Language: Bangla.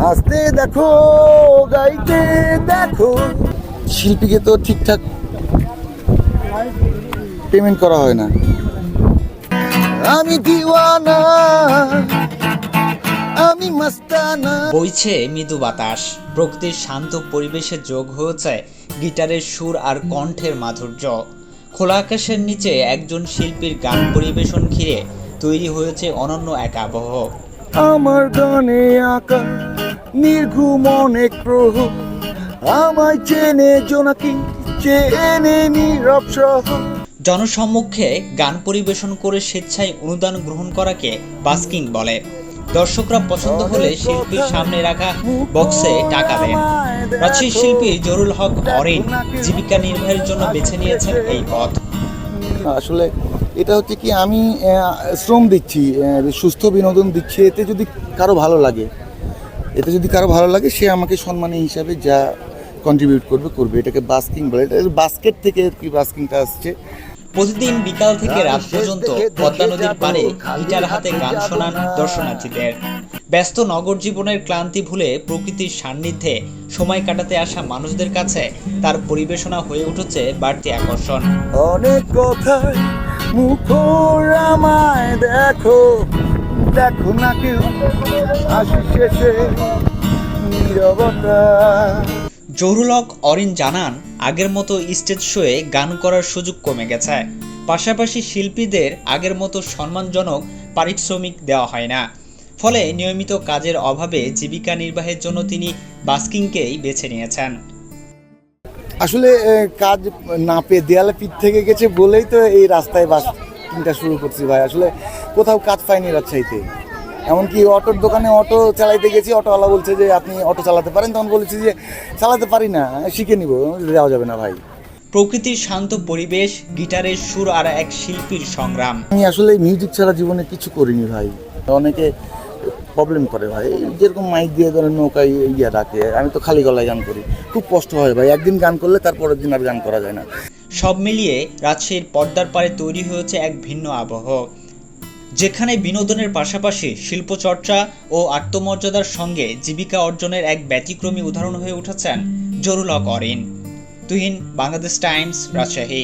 আসতে দেখো, গাইতে দেখো। শিল্পীকে তো ঠিকঠাক পেমেন্ট করা হয় না। আমি দিওয়ানা, আমি মাস্তানা। বইছে মৃদু বাতাস, প্রকৃতির শান্ত পরিবেশে যোগ হয়েছে গিটারের সুর আর কণ্ঠের মাধুর্য। খোলা আকাশের নিচে একজন শিল্পীর গান পরিবেশন ঘিরে তৈরি হয়েছে অনন্য এক আবহ। আমার গানে আঁকা নির্ঘুম অনেক প্রহ, আমায় চেনে জোনাকি, চেনে নীরব সহ। জনসম্মুখে গান পরিবেশন করে স্বেচ্ছায় অনুদান গ্রহণ করাকে বাস্কিং বলে। দর্শকরা পছন্দ হলে শিল্পীর সামনে রাখা বক্সে টাকা দেন। রাজশাহী শিল্পী জহুরুল হক অরিন জীবিকা নির্বাহের জন্য বেছে নিয়েছেন এই পথ। আসলে এটা হচ্ছে কি, আমি শ্রম দিচ্ছি, সুস্থ বিনোদন দিচ্ছি। এতে যদি কারো ভালো লাগে, সে আমাকে সম্মানী হিসাবে যা কন্ট্রিবিউট করবে। এটাকে বাস্কিং বলে। এটা বাস্কেট থেকে আর কি বাস্কিংটা আসছে। প্রতিদিন বিকাল থেকে রাত পর্যন্ত পদ্মা নদীর পাড়ে গিটার হাতে গান শোনান দর্শনার্থীদের। ব্যস্ত নগর জীবনের ক্লান্তি ভুলে প্রকৃতির সান্নিধ্যে সময় কাটাতে আসা মানুষদের কাছে তার পরিবেশনা হয়ে উঠেছে বাড়তি আকর্ষণ। অনেক কথায় মুখর আমায় দেখো, দেখো না কেউ হাসি শেষে নীরবতা। জহুরুল হক অরিন জানান, আগের মতো স্টেজ শোয়ে গান করার সুযোগ কমে গেছে। পাশাপাশি শিল্পীদের আগের মতো সম্মানজনক পারিশ্রমিক দেওয়া হয় না। ফলে নিয়মিত কাজের অভাবে জীবিকা নির্বাহের জন্য তিনি বাস্কিংকেই বেছে নিয়েছেন। আসলে কাজ না পেয়ে দেয়ালে পিঠ থেকে গেছে বলেই তো এই রাস্তায় বাস্কিংটা শুরু করছি ভাই। আসলে কোথাও কাজ পাইনি রাজশাহীতে। এমনকি অটোর দোকানে অটো চালাইতে গেছি, অটোওয়ালা বলছে যে আপনি অটো চালাতে পারেন। তখন বলেছি যে চালাতে পারি না, শিখে নিব। দেওয়া যাবে না ভাই। প্রকৃতির শান্ত পরিবেশ, গিটারের সুর আর এক শিল্পীর সংগ্রাম। আমি আসলে মিউজিক ছাড়া জীবনে কিছু করিনি ভাই। অনেকে প্রবলেম করে ভাই, যেরকম মাইক দিয়ে ধরেন নৌকায় রাখে, আমি তো খালি গলায় গান করি। খুব কষ্ট হয় ভাই, একদিন গান করলে তারপরের দিন আর গান করা যায় না। সব মিলিয়ে রাজশাহীর পর্দার পারে তৈরি হয়েছে এক ভিন্ন আবহ, যেখানে বিনোদনের পাশাপাশি শিল্পচর্চা ও আত্মমর্যাদার সঙ্গে জীবিকা অর্জনের এক ব্যতিক্রমী উদাহরণ হয়ে উঠেছেন জহুরুল হক অরিন। তুহিন, বাংলাদেশ টাইমস, রাজশাহী।